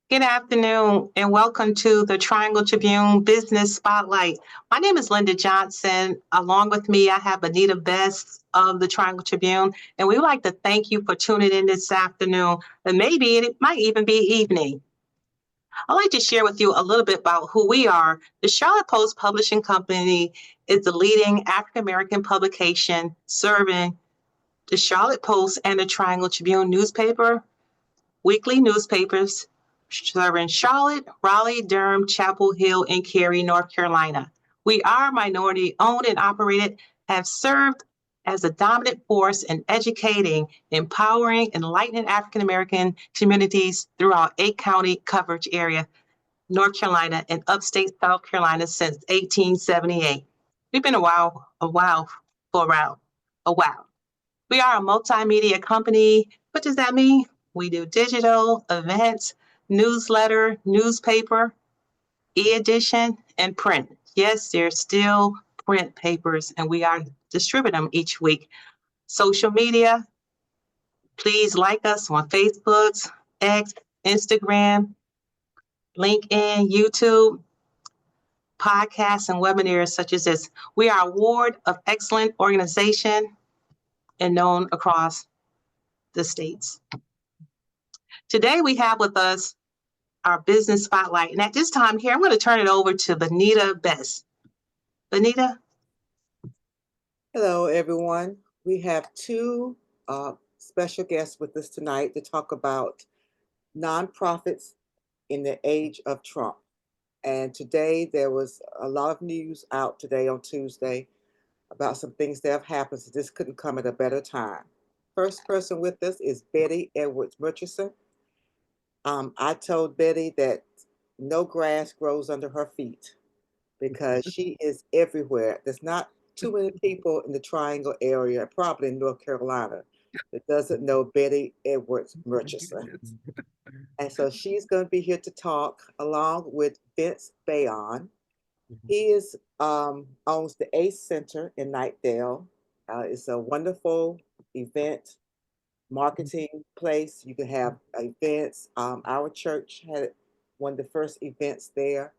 Good afternoon and welcome to the Triangle Tribune Business Spotlight. My name is Linda Johnson. Along with me, I have Anita Best of the Triangle Tribune, and we would like to thank you for tuning in this afternoon, and maybe it might even be evening. I'd like to share with you a little bit about who we are. The Charlotte Post Publishing Company is the leading African American publication serving the Charlotte Post and the Triangle Tribune newspaper, weekly newspapers serving Charlotte, Raleigh, Durham, Chapel Hill, and Cary, North Carolina. We are minority owned and operated, have served as a dominant force in educating, empowering, enlightening African American communities throughout 8-county coverage area, North Carolina, and upstate South Carolina since 1878. We've been a while for a while. We are a multimedia company. What does that mean? We do digital, events, newsletter, newspaper, e-edition, and print. Yes, there's still print papers, and we are distributing them each week. Social media, please like us on Facebook, X, Instagram, LinkedIn, YouTube, podcasts, and webinars such as this. We are award of excellent organization and known across the states. Today we have with us our business spotlight. And at this time here, I'm going to turn it over to Benita Best. Benita? Hello, everyone. We have two special guests with us tonight to talk about nonprofits in the age of Trump. And today there was a lot of news out today on Tuesday about some things that have happened, so this couldn't come at a better time. First person with us is Bettie Murchison. I told Bettie that no grass grows under her feet because she is everywhere. There's not too many people in the Triangle area, probably in North Carolina, that doesn't know Bettie Murchison. And so she's going to be here to talk along with Vince Bayyan. He owns the Ace Center in Knightdale. It's a wonderful event marketing place. You can have events. Our church had one of the first events there.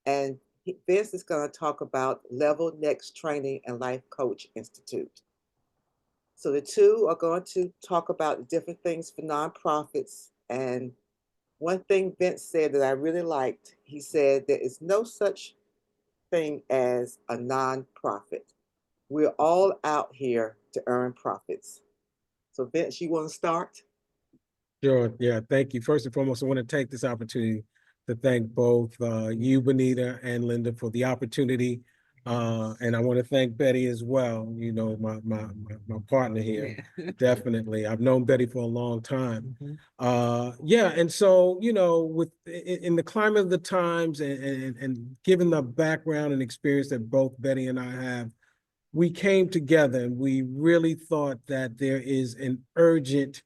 And Vince is going to talk about Level Next Training and Life Coach Institute. So the two are going to talk about different things for nonprofits. And one thing Vince said that I really liked, he said there is no such thing as a nonprofit. We're all out here to earn profits. So Vince, you want to start? Sure. Yeah. Thank you. First and foremost, I want to take this opportunity to thank both you, Benita, and Linda for the opportunity. And I want to thank Bettie as well, you know, my partner here. Yeah. Definitely. I've known Bettie for a long time. Yeah. And so, you know, in the climate of the times and given the background and experience that both Bettie and I have, we came together and we really thought that there is an urgent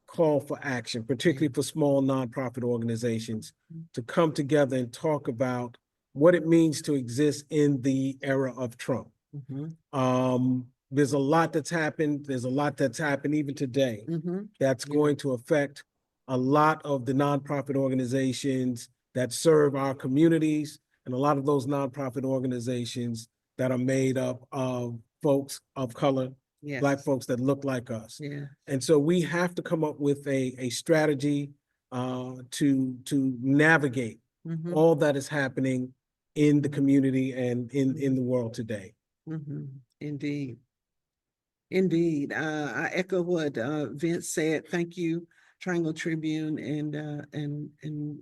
call for action, particularly for small nonprofit organizations, to come together and talk about what it means to exist in the era of Trump. There's a lot that's happened. There's a lot that's happened even today that's going to affect a lot of the nonprofit organizations that serve our communities and a lot of those nonprofit organizations that are made up of folks of color, yes, Black folks that look like us. Yeah. And so we have to come up with a strategy to navigate all that is happening in the community and in the world today. Indeed. Indeed. I echo what Vince said. Thank you, Triangle Tribune and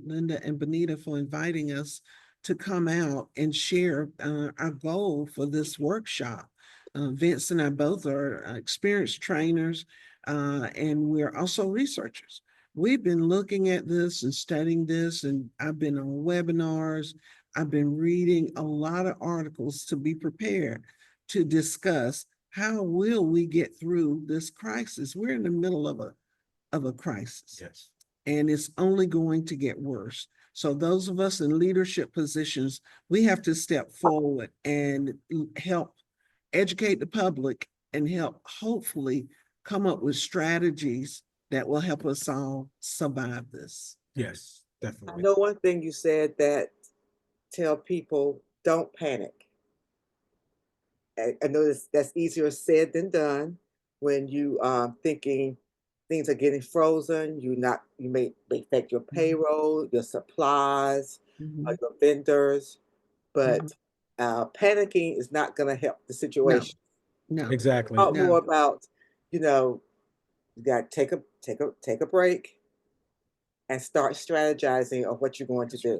Linda and Benita, for inviting us to come out and share our goal for this workshop. Vince and I both are experienced trainers, and we're also researchers. We've been looking at this and studying this, and I've been on webinars. I've been reading a lot of articles to be prepared to discuss how will we get through this crisis. We're in the middle of a crisis. Yes. And it's only going to get worse. So those of us in leadership positions, we have to step forward and help educate the public and help hopefully come up with strategies that will help us all survive this. Yes. I definitely. know one thing you said that tell people don't panic. I know that's easier said than done when you thinking things are getting frozen. You may affect your payroll, your supplies, Mhm. your vendors, but Mhm. panicking is not going to help the No, situation. no, Exactly. Talk more no, about, you know, you got to take a break and start strategizing of what you're going to do.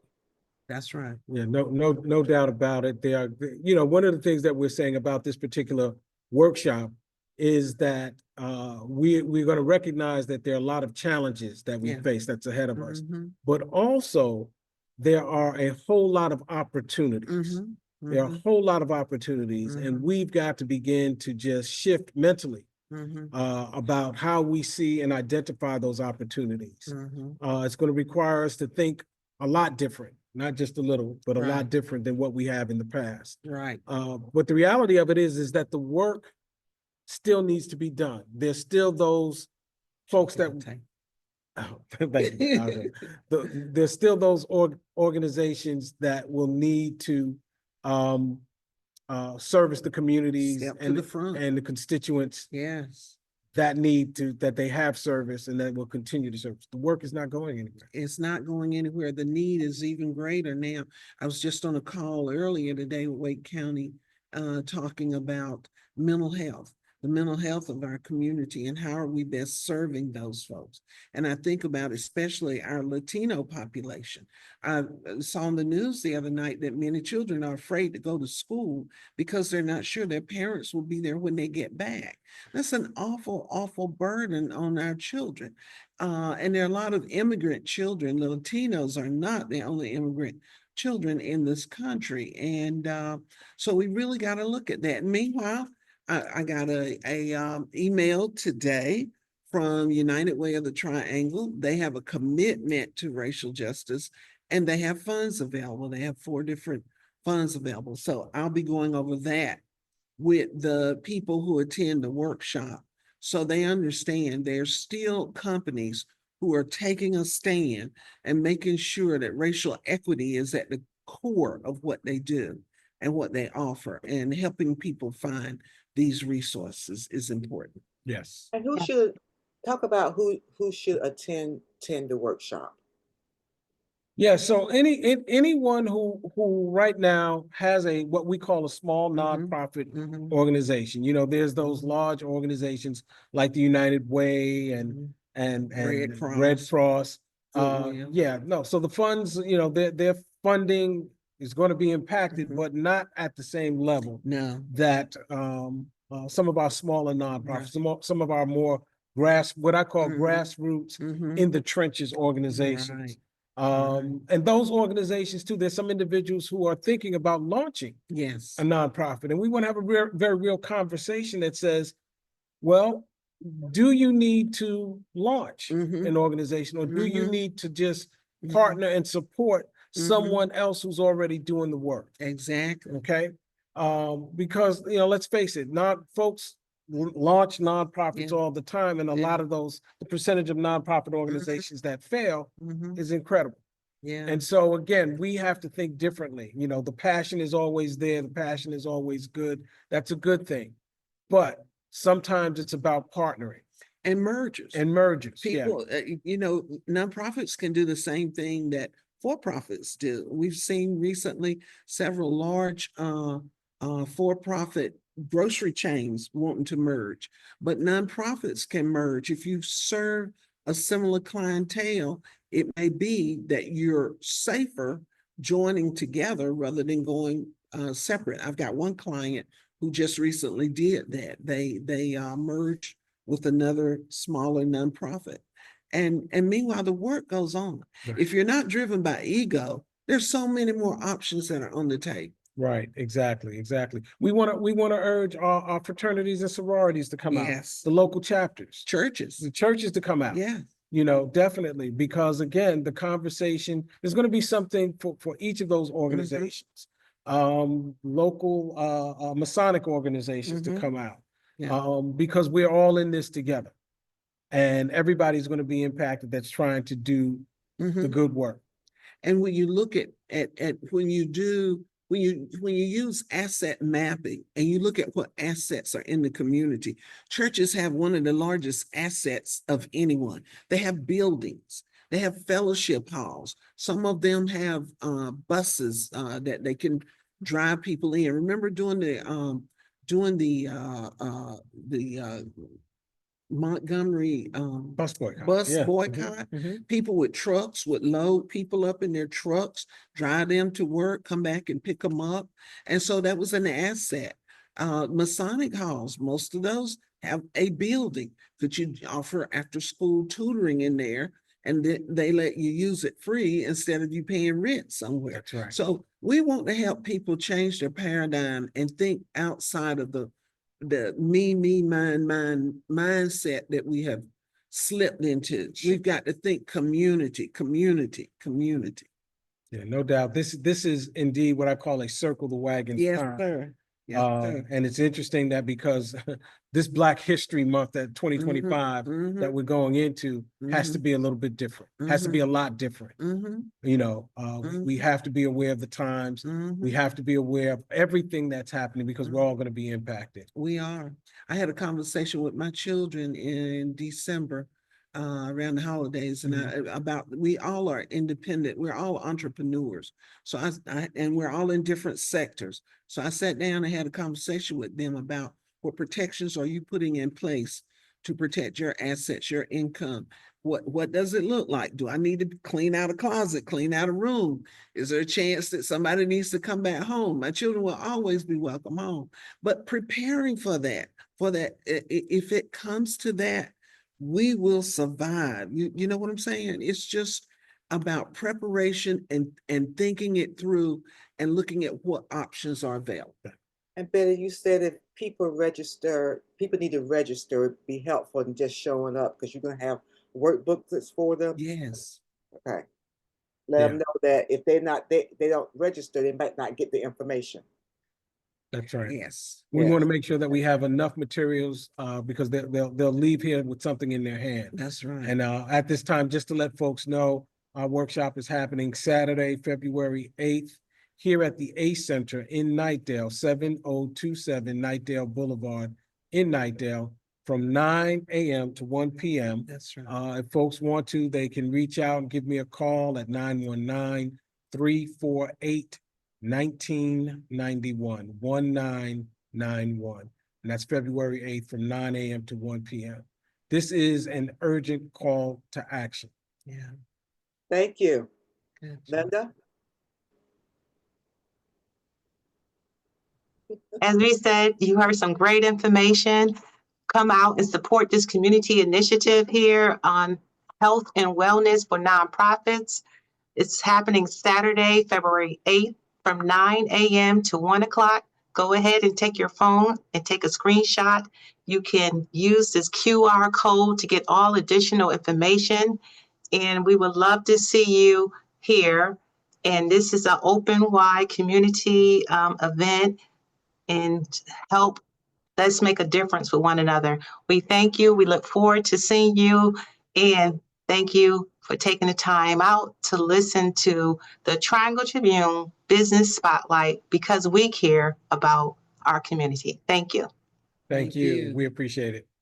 that's right. Yeah, no doubt about it. They are, one of the things that we're saying about this particular workshop is that we're going to recognize that there are a lot of challenges that we Yeah. face that's ahead of us, Mhm. but also there are a whole lot of opportunities. Mhm. There are a Mhm. whole lot of opportunities, and Mhm. we've got to begin to just shift mentally Mhm. about how we see and identify those opportunities. Mhm. It's going to require us to think a lot different, not just a little, but a lot Right. different than what we have in the past. Right. But the reality of it is that the work still needs to be done. There's still those folks that, oh, thank you, Audrey. There's still those organizations that will need to service the communities Step to the front. and the constituents Yes. that they have service and that will continue to service. The work is not going anywhere. It's not going anywhere. The need is even greater now. I was just on a call earlier today with Wake County, talking about mental health, the mental health of our community, and how are we best serving those folks. And I think about especially our Latino population. I saw on the news the other night that many children are afraid to go to school because they're not sure their parents will be there when they get back. That's an awful, awful burden on our children. And there are a lot of immigrant children. The Latinos are not the only immigrant children in this country. And so we really got to look at that. Meanwhile, I got a email today from United Way of the Triangle. They have a commitment to racial justice and they have funds available. They have 4 different funds available. So I'll be going over that with the people who attend the workshop so they understand there's still companies who are taking a stand and making sure that racial equity is at the core of what they do and what they offer, and helping people find these resources is important. Yes. And who should talk about who should attend the workshop? Yeah, so anyone who right now has what we call a small nonprofit organization. There's those large organizations like the United Way and Red Red Cross. Cross. Goodwill. Yeah, no. So the funds, their funding is going to be impacted, but not at the same level No. that some of our smaller nonprofits, Right. some of our more what I call grassroots in the trenches organizations. Right. And those organizations too, there's some individuals who are thinking about launching Yes. a nonprofit. And we want to have a very real conversation that says, well, do you need to launch an organization, or do you need to just partner and support someone else who's already doing the work? Exactly. Okay. Because, let's face it, folks launch nonprofits all the time. And a lot of the percentage of nonprofit organizations that fail is incredible. Yeah. And so again, we have to think differently. The passion is always there. The passion is always good. That's a good thing. But sometimes it's about partnering And mergers. Yeah. People, nonprofits can do the same thing that for-profits do. We've seen recently several large for-profit grocery chains wanting to merge, but nonprofits can merge. If you serve a similar clientele, it may be that you're safer joining together rather than going separate. I've got one client who just recently did that. They merged with another smaller nonprofit. And meanwhile, the work goes on. Right. If you're not driven by ego, there's so many more options that are on the table. Right, exactly. We want to urge our fraternities and sororities to come out. Yes. The local chapters, Churches. the churches to come out. Yeah. Definitely, because again, the conversation, there's going to be something for each of those organizations. Local Masonic organizations to come out. Yeah. Because we're all in this together, and everybody's going to be impacted that's trying to do the good work. And when you look at when you use asset mapping and you look at what assets are in the community, churches have one of the largest assets of anyone. They have buildings, they have fellowship halls. Some of them have buses that they can drive people in. Remember doing the Montgomery Bus boycott. bus Yeah. boycott. Mhm. People with trucks would load people up in their trucks, drive them to work, come back and pick them up. And so that was an asset. Masonic halls, most of those have a building that you offer after school tutoring in there, and they let you use it free instead of you paying rent somewhere. That's right. So we want to help people change their paradigm and think outside of the me, mine mindset that we have slipped into. We've got to think community. Yeah, no doubt. This is indeed what I call a circle the wagons Yes, turn. sir. Yes, sir. And it's interesting that because this Black History Month that 2025 that we're going into has to be a little bit different, has to be a lot different. You know, we have to be aware of the times. We have to be aware of everything that's happening because we're all going to be impacted. We are. I had a conversation with my children in December around the holidays, and about we all are independent. We're all entrepreneurs. So and we're all in different sectors. So I sat down and had a conversation with them about what protections are you putting in place to protect your assets, your income. What does it look like? Do I need to clean out a closet, clean out a room? Is there a chance that somebody needs to come back home? My children will always be welcome home. But preparing for that, if it comes to that, we will survive. You know what I'm saying? It's just about preparation and thinking it through and looking at what options are available. And Betty, you said if people need to register, it'd be helpful than just showing up because you're going to have workbooks for them. Yes. Okay. Let them know that if they don't register, they might not get the information. That's right. Yes. We Yes. want to make sure that we have enough materials because they'll leave here with something in their hand. That's right. And at this time, just to let folks know, our workshop is happening Saturday, February 8th, here at the ACE Center in Knightdale, 7027 Knightdale Boulevard in Knightdale, from 9 a.m. to 1 p.m. That's right. If folks want to, they can reach out and give me a call at 919-348-1991, 1991. And that's February 8th from 9 a.m. to 1 p.m. This is an urgent call to action. Yeah. Thank you. Good. Linda? As we said, you heard some great information. Come out and support this community initiative here on health and wellness for nonprofits. It's happening Saturday, February 8th from 9 a.m. to 1 o'clock. Go ahead and take your phone and take a screenshot. You can use this QR code to get all additional information. And we would love to see you here. And this is an open, wide community event, and let's make a difference with one another. We thank you. We look forward to seeing you, and thank you for taking the time out to listen to the Triangle Tribune Business Spotlight, because we care about our community. Thank you. Thank you. We appreciate it.